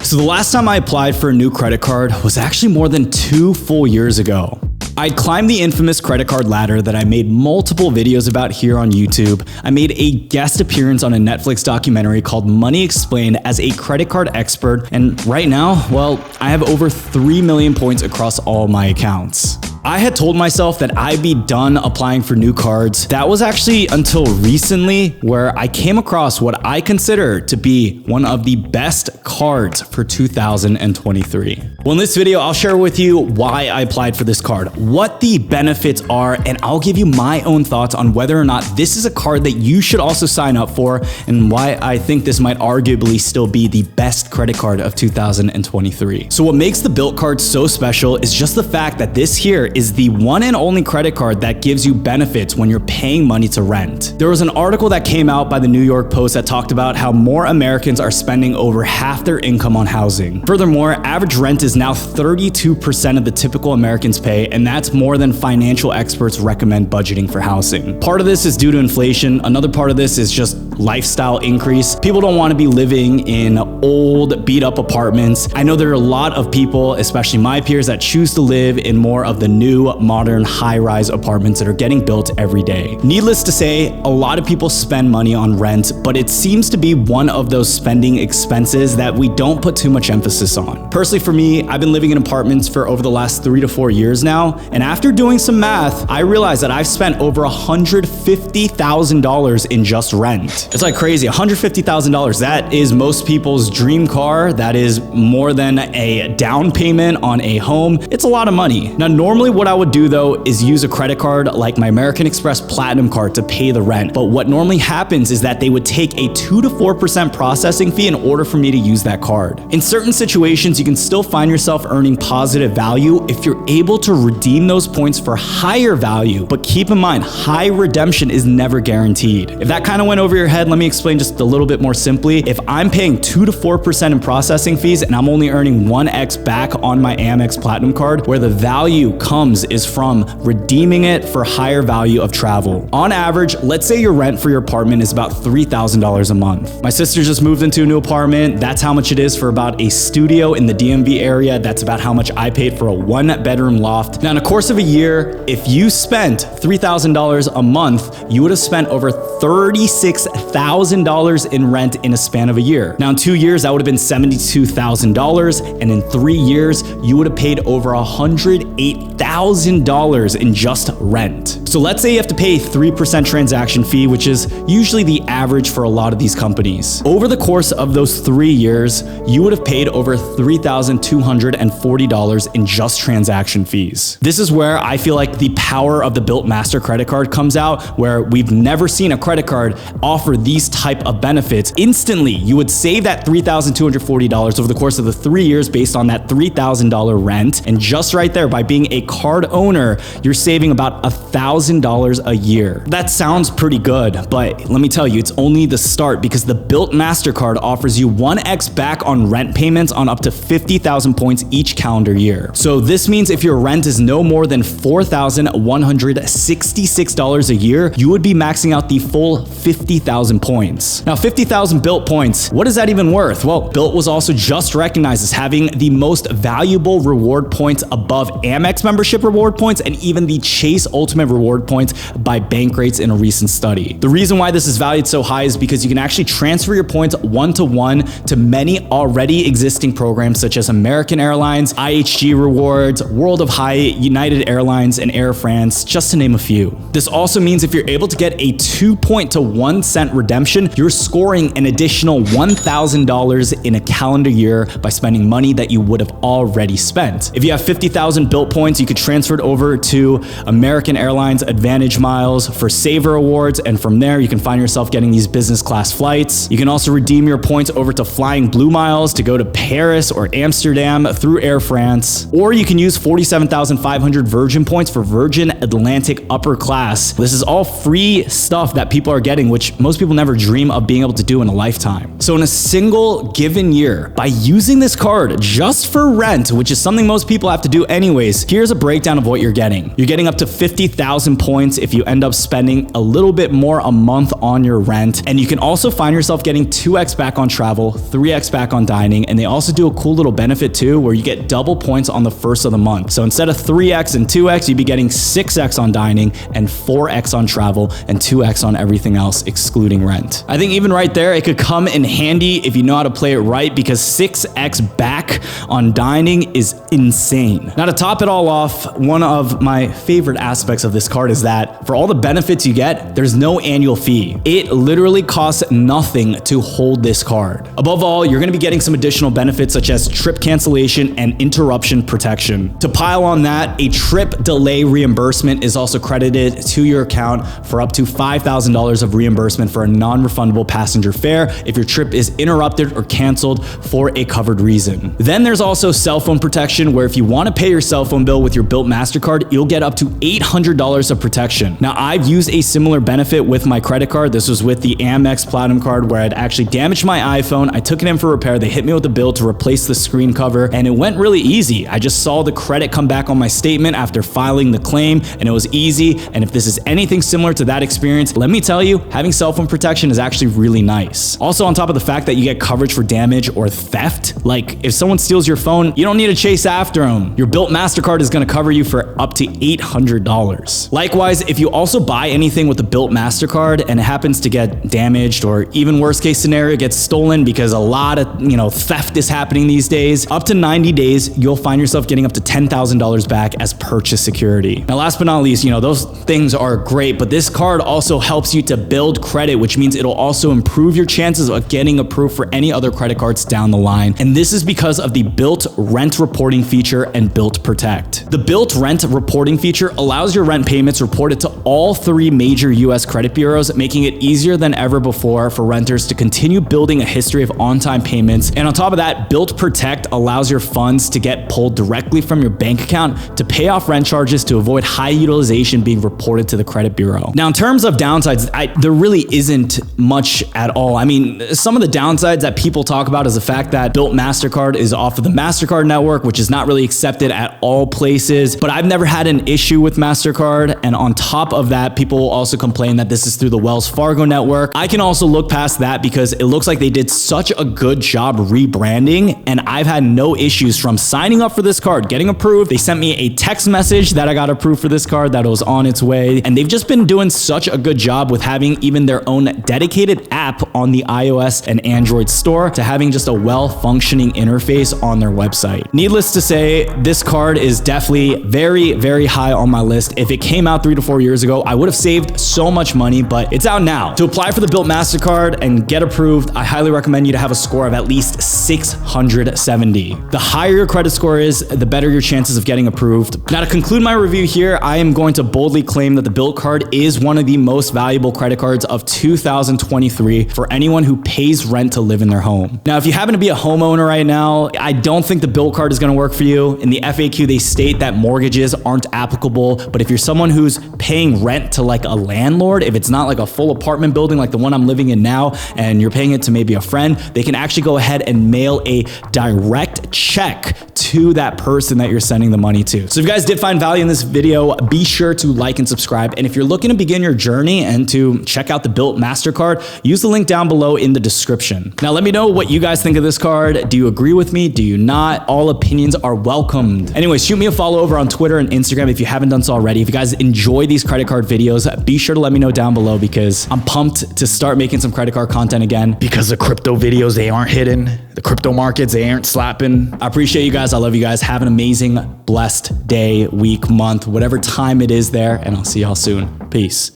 So the last time I applied for a new credit card was actually more than 2 full years ago. I'd climbed the infamous credit card ladder that I made multiple videos about here on YouTube. I made a guest appearance on a Netflix documentary called Money Explained as a credit card expert, and right now, well, I have over 3 million points across all my accounts. I had told myself that I'd be done applying for new cards. That was actually until recently where I came across what I consider to be one of the best cards for 2023. Well, in this video, I'll share with you why I applied for this card, what the benefits are, and I'll give you my own thoughts on whether or not this is a card that you should also sign up for and why I think this might arguably still be the best credit card of 2023. So what makes the BILT card so special is just the fact that this here is the one and only credit card that gives you benefits when you're paying money to rent. There was an article that came out by the New York Post that talked about how more Americans are spending over half their income on housing. Furthermore, average rent is now 32% of the typical Americans pay, and that's more than financial experts recommend budgeting for housing. Part of this is due to inflation. Another part of this is just lifestyle increase. People don't want to be living in old, beat up apartments. I know there are a lot of people, especially my peers, that choose to live in more of the new, modern, high-rise apartments that are getting built every day. Needless to say, a lot of people spend money on rent, but it seems to be one of those spending expenses that we don't put too much emphasis on. Personally, for me, I've been living in apartments for over the last 3 to 4 years now, and after doing some math, I realized that I've spent over $150,000 in just rent. It's like crazy, $150,000. That is most people's dream car. That is more than a down payment on a home. It's a lot of money. Now, normally what I would do though is use a credit card like my American Express Platinum card to pay the rent. But what normally happens is that they would take a 2 to 4% processing fee in order for me to use that card. In certain situations, you can still find yourself earning positive value if you're able to redeem those points for higher value. But keep in mind, high redemption is never guaranteed. If that kind of went over your head, let me explain just a little bit more simply. If I'm paying 2 to 4% in processing fees and I'm only earning 1x back on my Amex Platinum card, where the value comes is from redeeming it for higher value of travel. On average, let's say your rent for your apartment is about $3,000 a month. My sister just moved into a new apartment. That's how much it is for about a studio in the DMV area. That's about how much I paid for a 1-bedroom loft. Now, in the course of a year, if you spent $3,000 a month, you would have spent over $36,000 in rent in a span of a year. Now, in 2 years, that would have been $72,000, and in 3 years, you would have paid over $108,000 in just rent. So let's say you have to pay a 3% transaction fee, which is usually the average for a lot of these companies. Over the course of those 3 years, you would have paid over $3,240 in just transaction fees. This is where I feel like the power of the BILT Master credit card comes out, where we've never seen a credit card offer these type of benefits. Instantly, you would save that $3,240 over the course of the 3 years based on that $3,000 rent. And just right there, by being a card owner, you're saving about $1,000 a year. That sounds pretty good, but let me tell you, it's only the start, because the BILT Mastercard offers you 1x back on rent payments on up to 50,000 points each calendar year. So this means if your rent is no more than $4,166 a year, you would be maxing out the full 50,000 points. Now, 50,000 BILT points, what is that even worth? Well, BILT was also just recognized as having the most valuable reward points above Amex membership reward points and even the Chase Ultimate reward points by Bankrates in a recent study. The reason why this is valued so high is because you can actually transfer your points one-to-one to many already existing programs such as American Airlines, IHG Rewards, World of Hyatt, United Airlines, and Air France, just to name a few. This also means if you're able to get a 2-point to 1 cent redemption, you're scoring an additional $1,000 in a calendar year by spending money that you would have already spent. If you have 50,000 BILT points, you could transfer it over to American Airlines Advantage Miles for Saver Awards, and from there you can find yourself getting these business class flights. You can also redeem your points over to Flying Blue Miles to go to Paris or Amsterdam through Air France, or you can use 47,500 Virgin points for Virgin Atlantic Upper Class. This is all free stuff that people are getting, which most people never dream of being able to do in a lifetime. So in a single given year, by using this card just for rent, which is something most people have to do anyways, here's a breakdown of what you're getting. You're getting up to 50,000 points if you end up spending a little bit more a month on your rent. And you can also find yourself getting 2x back on travel, 3x back on dining. And they also do a cool little benefit too, where you get double points on the first of the month. So instead of 3x and 2x, you'd be getting 6x on dining and 4x on travel and 2x on everything else, excluding rent. I think even right there, it could come in handy if you know how to play it right, because 6x back on dining is insane. Now to top it all off, one of my favorite aspects of this card is that for all the benefits you get, there's no annual fee. It literally costs nothing to hold this card. Above all, you're gonna be getting some additional benefits such as trip cancellation and interruption protection. To pile on that, a trip delay reimbursement is also credited to your account for up to $5,000 of reimbursement for a non-refundable passenger fare if your trip is interrupted or canceled for a covered reason. Then there's also cell phone protection, where if you want to pay your cell phone bill with your BILT Mastercard, you'll get up to $800 of protection. Now, I've used a similar benefit with my credit card. This was with the Amex Platinum card, where I'd actually damaged my iPhone. I took it in for repair. They hit me with a bill to replace the screen cover, and it went really easy. I just saw the credit come back on my statement after filing the claim, and it was easy. And if this is anything similar to that experience, let me tell you, having cell phone protection is actually really nice. Also, on top of the fact that you get coverage for damage or theft, like if someone steals your phone, you don't need to chase after them. Your BILT Mastercard is going to cover you for up to $800. Likewise, if you also buy anything with the BILT Mastercard and it happens to get damaged, or even worst case scenario, gets stolen, because a lot of theft is happening these days, up to 90 days, you'll find yourself getting up to $10,000 back as purchase security. Now, last but not least, those things are great, but this card also helps you to build credit, which means it'll also improve your chances of getting approved for any other credit cards down the line. And this is because of the BILT Rent Reporting feature and BILT Protect. The BILT Rent Reporting feature allows your rent payments reported to all 3 major US credit bureaus, making it easier than ever before for renters to continue building a history of on-time payments. And on top of that, BILT Protect allows your funds to get pulled directly from your bank account to pay off rent charges to avoid high utilization being reported to the credit bureau. Now, in terms of downsides, there really isn't much at all. I mean, some of the downsides that people talk about is the fact that BILT Mastercard is off of the Mastercard network, which is not really accepted at all places, but I've never had an issue with Mastercard. And on top of that, people will also complain that this is through the Wells Fargo network. I can also look past that because it looks like they did such a good job rebranding, and I've had no issues from signing up for this card, getting approved. They sent me a text message that I got approved for this card, that it was on its way, and they've just been doing such a good job with having even their own dedicated app on the iOS and Android store to having just a well-functioning interface on their website. Needless to say, this card is definitely very, very high on my list. If it came out 3 to 4 years ago, I would have saved so much money, but it's out now. To apply for the BILT Mastercard and get approved, I highly recommend you to have a score of at least 670. The higher your credit score is, the better your chances of getting approved. Now, to conclude my review here, I am going to boldly claim that the BILT card is one of the most valuable credit cards of 2023 for anyone who pays rent to live in their home. Now, if you happen to be a homeowner right now, I don't think the BILT card is going to work for you. In the FAQ, they state that mortgages aren't applicable, but if you're someone who's paying rent to like a landlord, if it's not like a full apartment building like the one I'm living in now, and you're paying it to maybe a friend, they can actually go ahead and mail a direct check to that person that you're sending the money to. So if you guys did find value in this video, be sure to like and subscribe. And if you're looking to begin your journey and to check out the BILT Mastercard, use the link down below in the description. Now, let me know what you guys think of this card. Do you agree with me? Do you not? All opinions are welcomed. Anyways, shoot me a follow over on Twitter and Instagram if you haven't done so already. If you guys enjoy these credit card videos, be sure to let me know down below, because I'm pumped to start making some credit card content again, because the crypto videos, they aren't hitting. The crypto markets, they aren't slapping. I appreciate you guys. I love you guys. Have an amazing, blessed day, week, month, whatever time it is there, and I'll see y'all soon. Peace.